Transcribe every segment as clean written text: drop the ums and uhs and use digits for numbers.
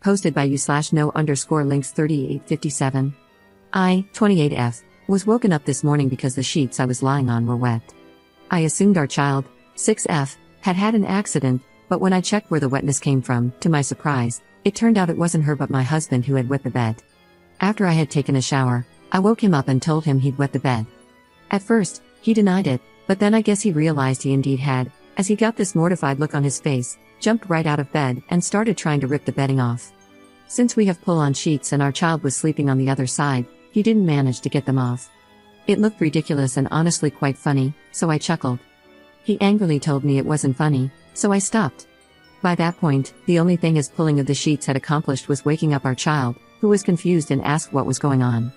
Posted by you/no_links 3857. I, 28F, was woken up this morning because the sheets I was lying on were wet. I assumed our child, 6F, had had an accident, but when I checked where the wetness came from, to my surprise, it turned out it wasn't her but my husband who had wet the bed. After I had taken a shower, I woke him up and told him he'd wet the bed. At first, he denied it, but then I guess he realized he indeed had, as he got this mortified look on his face, jumped right out of bed and started trying to rip the bedding off. Since we have pull-on sheets and our child was sleeping on the other side, he didn't manage to get them off. It looked ridiculous and honestly quite funny, so I chuckled. He angrily told me it wasn't funny, so I stopped. By that point, the only thing his pulling of the sheets had accomplished was waking up our child, who was confused and asked what was going on.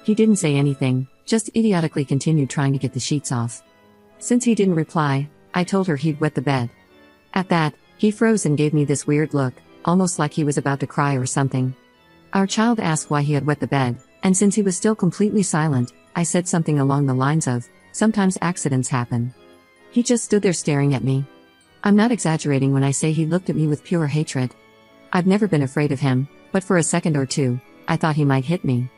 He didn't say anything, just idiotically continued trying to get the sheets off. Since he didn't reply, I told her he'd wet the bed. At that, he froze and gave me this weird look, almost like he was about to cry or something. Our child asked why he had wet the bed, and since he was still completely silent, I said something along the lines of, "Sometimes accidents happen." He just stood there staring at me. I'm not exaggerating when I say he looked at me with pure hatred. I've never been afraid of him, but for a second or two, I thought he might hit me.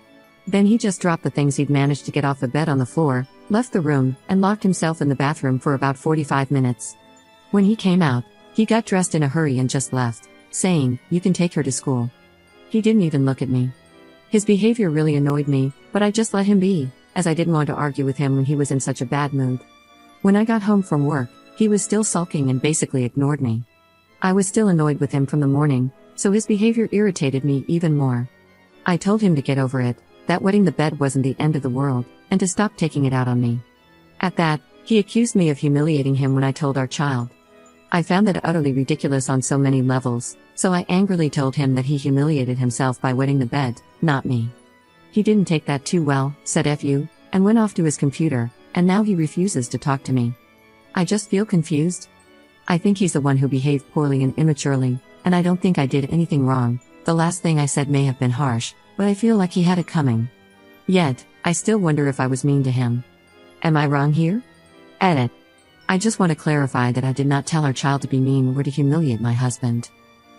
Then he just dropped the things he'd managed to get off the bed on the floor, left the room, and locked himself in the bathroom for about 45 minutes. When he came out, he got dressed in a hurry and just left, saying, "You can take her to school." He didn't even look at me. His behavior really annoyed me, but I just let him be, as I didn't want to argue with him when he was in such a bad mood. When I got home from work, he was still sulking and basically ignored me. I was still annoyed with him from the morning, so his behavior irritated me even more. I told him to get over it, that wetting the bed wasn't the end of the world, and to stop taking it out on me. At that, he accused me of humiliating him when I told our child. I found that utterly ridiculous on so many levels, so I angrily told him that he humiliated himself by wetting the bed, not me. He didn't take that too well, said "F you," and went off to his computer, and now he refuses to talk to me. I just feel confused. I think he's the one who behaved poorly and immaturely, and I don't think I did anything wrong. The last thing I said may have been harsh, but I feel like he had it coming. Yet, I still wonder if I was mean to him. Am I wrong here? Edit. I just want to clarify that I did not tell our child to be mean or to humiliate my husband.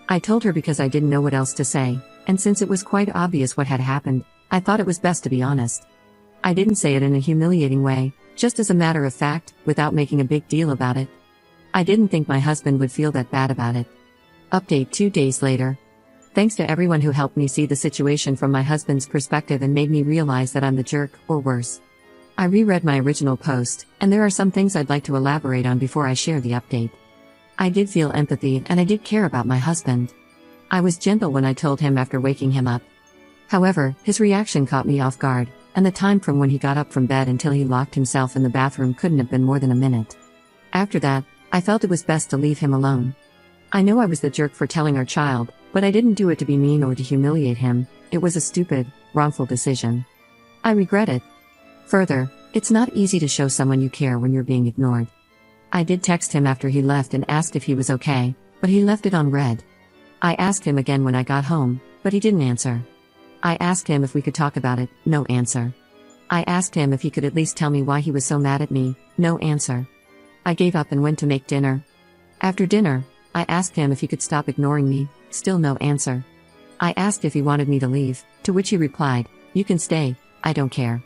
I told her because I didn't know what else to say, and since it was quite obvious what had happened, I thought it was best to be honest. I didn't say it in a humiliating way, just as a matter of fact, without making a big deal about it. I didn't think my husband would feel that bad about it. Update 2 days later. Thanks to everyone who helped me see the situation from my husband's perspective and made me realize that I'm the jerk, or worse. I reread my original post, and there are some things I'd like to elaborate on before I share the update. I did feel empathy and I did care about my husband. I was gentle when I told him after waking him up. However, his reaction caught me off guard, and the time from when he got up from bed until he locked himself in the bathroom couldn't have been more than a minute. After that, I felt it was best to leave him alone. I know I was the jerk for telling our child, but I didn't do it to be mean or to humiliate him. It was a stupid, wrongful decision. I regret it. Further, it's not easy to show someone you care when you're being ignored. I did text him after he left and asked if he was okay, but he left it on read. I asked him again when I got home, but he didn't answer. I asked him if we could talk about it, no answer. I asked him if he could at least tell me why he was so mad at me, no answer. I gave up and went to make dinner. After dinner, I asked him if he could stop ignoring me, still no answer. I asked if he wanted me to leave, to which he replied, "You can stay, I don't care."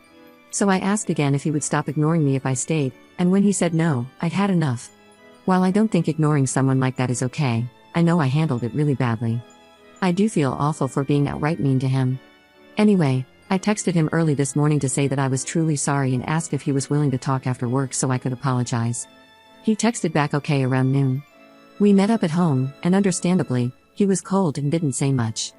So I asked again if he would stop ignoring me if I stayed, and when he said no, I'd had enough. While I don't think ignoring someone like that is okay, I know I handled it really badly. I do feel awful for being outright mean to him. Anyway, I texted him early this morning to say that I was truly sorry and asked if he was willing to talk after work so I could apologize. He texted back okay around noon. We met up at home, and understandably, he was cold and didn't say much.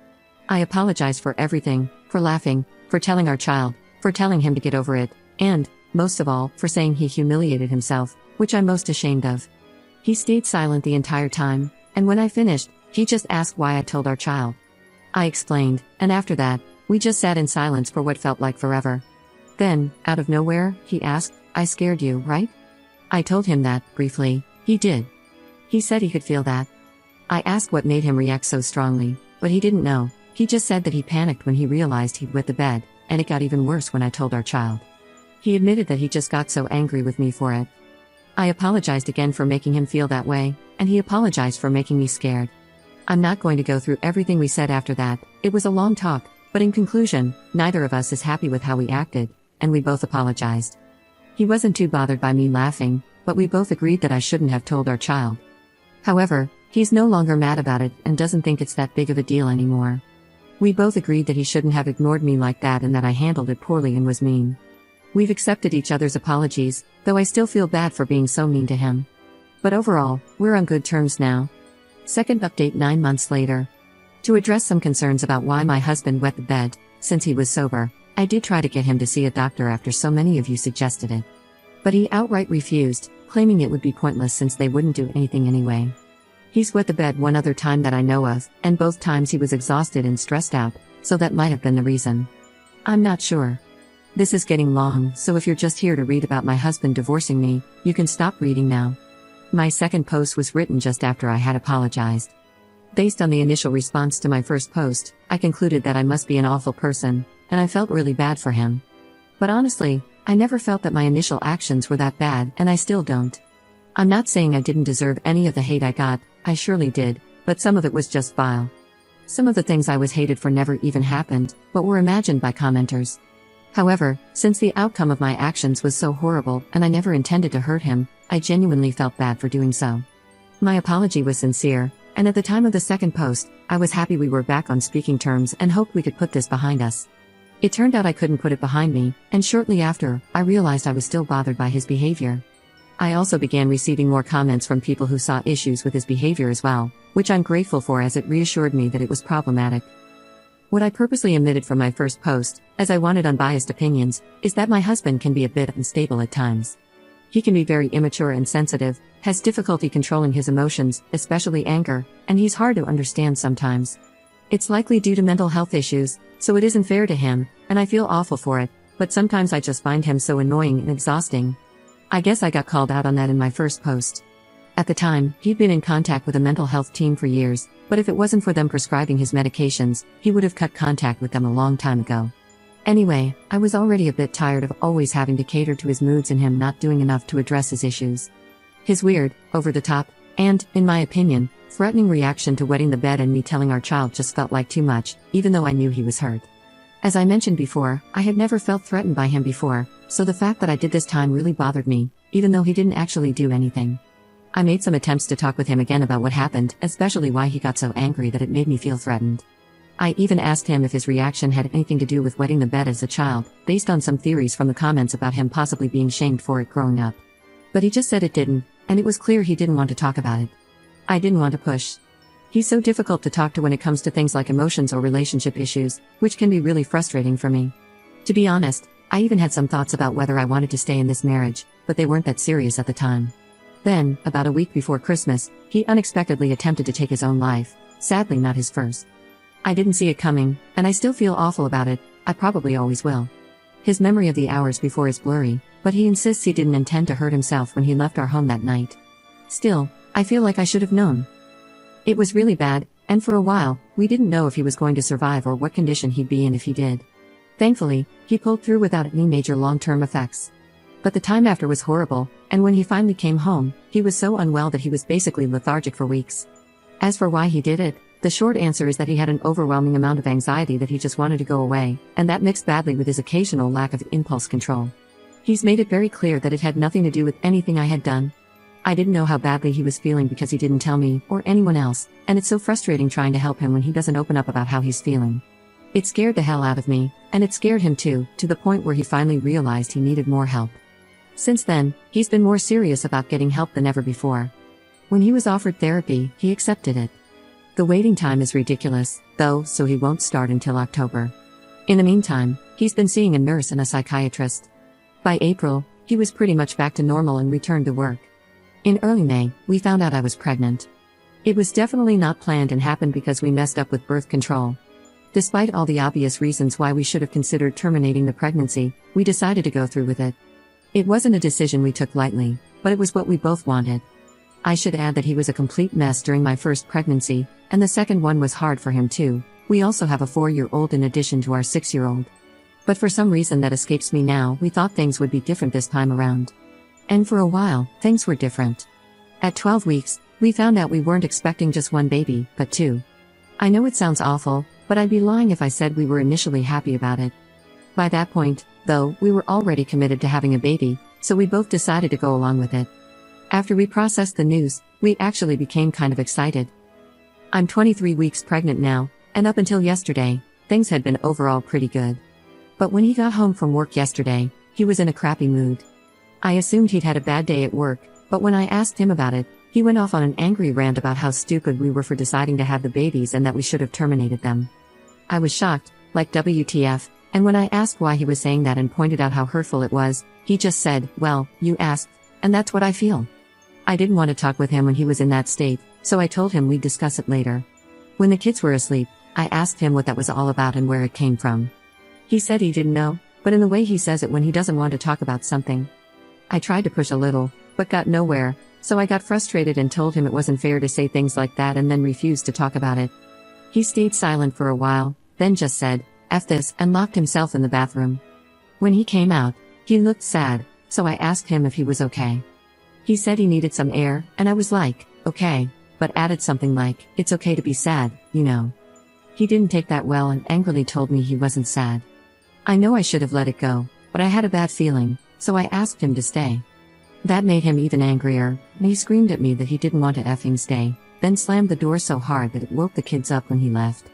I apologized for everything, for laughing, for telling our child, for telling him to get over it, and, most of all, for saying he humiliated himself, which I'm most ashamed of. He stayed silent the entire time, and when I finished, he just asked why I told our child. I explained, and after that, we just sat in silence for what felt like forever. Then, out of nowhere, he asked, "I scared you, right?" I told him that, briefly. He did. He said he could feel that. I asked what made him react so strongly, but he didn't know. He just said that he panicked when he realized he'd wet the bed, and it got even worse when I told our child. He admitted that he just got so angry with me for it. I apologized again for making him feel that way, and he apologized for making me scared. I'm not going to go through everything we said after that. It was a long talk, but in conclusion, neither of us is happy with how we acted, and we both apologized. He wasn't too bothered by me laughing, but we both agreed that I shouldn't have told our child. However, he's no longer mad about it and doesn't think it's that big of a deal anymore. We both agreed that he shouldn't have ignored me like that and that I handled it poorly and was mean. We've accepted each other's apologies, though I still feel bad for being so mean to him. But overall, we're on good terms now. Second update 9 months later. To address some concerns about why my husband wet the bed, since he was sober, I did try to get him to see a doctor after so many of you suggested it. But he outright refused, claiming it would be pointless since they wouldn't do anything anyway. He's wet the bed one other time that I know of, and both times he was exhausted and stressed out, so that might have been the reason. I'm not sure. This is getting long, so if you're just here to read about my husband divorcing me, you can stop reading now. My second post was written just after I had apologized. Based on the initial response to my first post, I concluded that I must be an awful person, and I felt really bad for him. But honestly, I never felt that my initial actions were that bad, and I still don't. I'm not saying I didn't deserve any of the hate I got, I surely did, but some of it was just vile. Some of the things I was hated for never even happened, but were imagined by commenters. However, since the outcome of my actions was so horrible and I never intended to hurt him, I genuinely felt bad for doing so. My apology was sincere, and at the time of the second post, I was happy we were back on speaking terms and hoped we could put this behind us. It turned out I couldn't put it behind me, and shortly after, I realized I was still bothered by his behavior. I also began receiving more comments from people who saw issues with his behavior as well, which I'm grateful for as it reassured me that it was problematic. What I purposely omitted from my first post, as I wanted unbiased opinions, is that my husband can be a bit unstable at times. He can be very immature and sensitive, has difficulty controlling his emotions, especially anger, and he's hard to understand sometimes. It's likely due to mental health issues, so it isn't fair to him, and I feel awful for it, but sometimes I just find him so annoying and exhausting. I guess I got called out on that in my first post. At the time, he'd been in contact with a mental health team for years, but if it wasn't for them prescribing his medications, he would have cut contact with them a long time ago. Anyway, I was already a bit tired of always having to cater to his moods and him not doing enough to address his issues. His weird, over-the-top, and, in my opinion, threatening reaction to wetting the bed and me telling our child just felt like too much, even though I knew he was hurt. As I mentioned before, I had never felt threatened by him before, so the fact that I did this time really bothered me, even though he didn't actually do anything. I made some attempts to talk with him again about what happened, especially why he got so angry that it made me feel threatened. I even asked him if his reaction had anything to do with wetting the bed as a child, based on some theories from the comments about him possibly being shamed for it growing up. But he just said it didn't, and it was clear he didn't want to talk about it. I didn't want to push. He's so difficult to talk to when it comes to things like emotions or relationship issues, which can be really frustrating for me. To be honest, I even had some thoughts about whether I wanted to stay in this marriage, but they weren't that serious at the time. Then, about a week before Christmas, he unexpectedly attempted to take his own life, sadly not his first. I didn't see it coming, and I still feel awful about it, I probably always will. His memory of the hours before is blurry, but he insists he didn't intend to hurt himself when he left our home that night. Still, I feel like I should have known. It was really bad, and for a while, we didn't know if he was going to survive or what condition he'd be in if he did. Thankfully, he pulled through without any major long-term effects. But the time after was horrible, and when he finally came home, he was so unwell that he was basically lethargic for weeks. As for why he did it, the short answer is that he had an overwhelming amount of anxiety that he just wanted to go away, and that mixed badly with his occasional lack of impulse control. He's made it very clear that it had nothing to do with anything I had done. I didn't know how badly he was feeling because he didn't tell me, or anyone else, and it's so frustrating trying to help him when he doesn't open up about how he's feeling. It scared the hell out of me, and it scared him too, to the point where he finally realized he needed more help. Since then, he's been more serious about getting help than ever before. When he was offered therapy, he accepted it. The waiting time is ridiculous, though, so he won't start until October. In the meantime, he's been seeing a nurse and a psychiatrist. By April, he was pretty much back to normal and returned to work. In early May, we found out I was pregnant. It was definitely not planned and happened because we messed up with birth control. Despite all the obvious reasons why we should have considered terminating the pregnancy, we decided to go through with it. It wasn't a decision we took lightly, but it was what we both wanted. I should add that he was a complete mess during my first pregnancy, and the second one was hard for him too. We also have a 4-year-old in addition to our 6-year-old. But for some reason that escapes me now, we thought things would be different this time around. And for a while, things were different. At 12 weeks, We found out we weren't expecting just one baby, but two. I know it sounds awful, but I'd be lying if I said we were initially happy about it. By that point, though, we were already committed to having a baby, so we both decided to go along with it. After we processed the news, we actually became kind of excited. I'm 23 weeks pregnant now, and up until yesterday, things had been overall pretty good. But when he got home from work yesterday, he was in a crappy mood. I assumed he'd had a bad day at work, but when I asked him about it, he went off on an angry rant about how stupid we were for deciding to have the babies and that we should have terminated them. I was shocked, like WTF, and when I asked why he was saying that and pointed out how hurtful it was, he just said, "Well, you asked, and that's what I feel." I didn't want to talk with him when he was in that state, so I told him we'd discuss it later. When the kids were asleep, I asked him what that was all about and where it came from. He said he didn't know, but in the way he says it when he doesn't want to talk about something. I tried to push a little, but got nowhere, so I got frustrated and told him it wasn't fair to say things like that and then refused to talk about it. He stayed silent for a while, then just said, "F this," and locked himself in the bathroom. When he came out, he looked sad, so I asked him if he was okay. He said he needed some air, and I was like, okay, but added something like, "It's okay to be sad, you know." He didn't take that well and angrily told me he wasn't sad. I know I should have let it go, but I had a bad feeling, so I asked him to stay. That made him even angrier, and he screamed at me that he didn't want to effing stay, then slammed the door so hard that it woke the kids up when he left.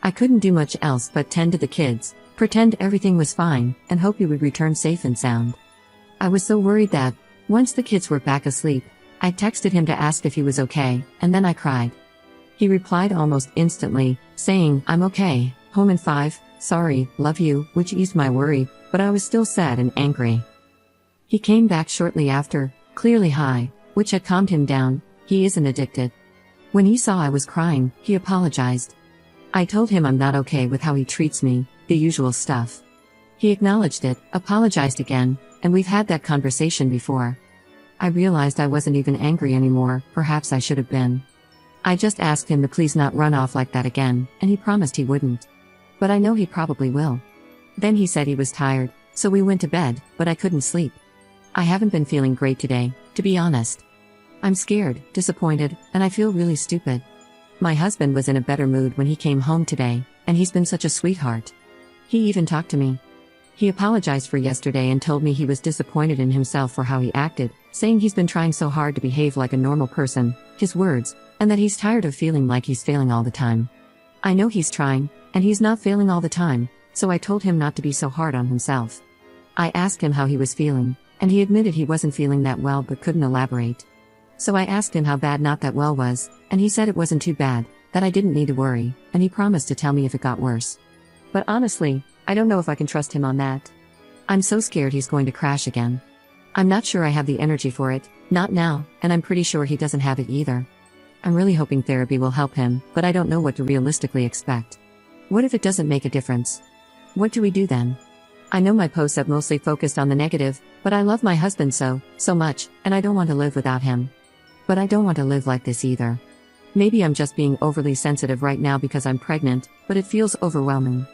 I couldn't do much else but tend to the kids, pretend everything was fine, and hope he would return safe and sound. I was so worried that, once the kids were back asleep, I texted him to ask if he was okay, and then I cried. He replied almost instantly, saying, "I'm okay, home in 5, sorry, love you," which eased my worry, but I was still sad and angry. He came back shortly after, clearly high, which had calmed him down. He isn't addicted. When he saw I was crying, he apologized. I told him I'm not okay with how he treats me, the usual stuff. He acknowledged it, apologized again, and we've had that conversation before. I realized I wasn't even angry anymore, perhaps I should have been. I just asked him to please not run off like that again, and he promised he wouldn't. But I know he probably will. Then he said he was tired, so we went to bed, but I couldn't sleep. I haven't been feeling great today, to be honest. I'm scared, disappointed, and I feel really stupid. My husband was in a better mood when he came home today, and he's been such a sweetheart. He even talked to me. He apologized for yesterday and told me he was disappointed in himself for how he acted, saying he's been trying so hard to behave like a normal person, his words, and that he's tired of feeling like he's failing all the time. I know he's trying, and he's not failing all the time, so I told him not to be so hard on himself. I asked him how he was feeling, and he admitted he wasn't feeling that well but couldn't elaborate. So I asked him how bad not that well was, and he said it wasn't too bad, that I didn't need to worry, and he promised to tell me if it got worse. But honestly, I don't know if I can trust him on that. I'm so scared he's going to crash again. I'm not sure I have the energy for it, not now, and I'm pretty sure he doesn't have it either. I'm really hoping therapy will help him, but I don't know what to realistically expect. What if it doesn't make a difference? What do we do then? I know my posts have mostly focused on the negative, but I love my husband so much, and I don't want to live without him. But I don't want to live like this either. Maybe I'm just being overly sensitive right now because I'm pregnant, but it feels overwhelming.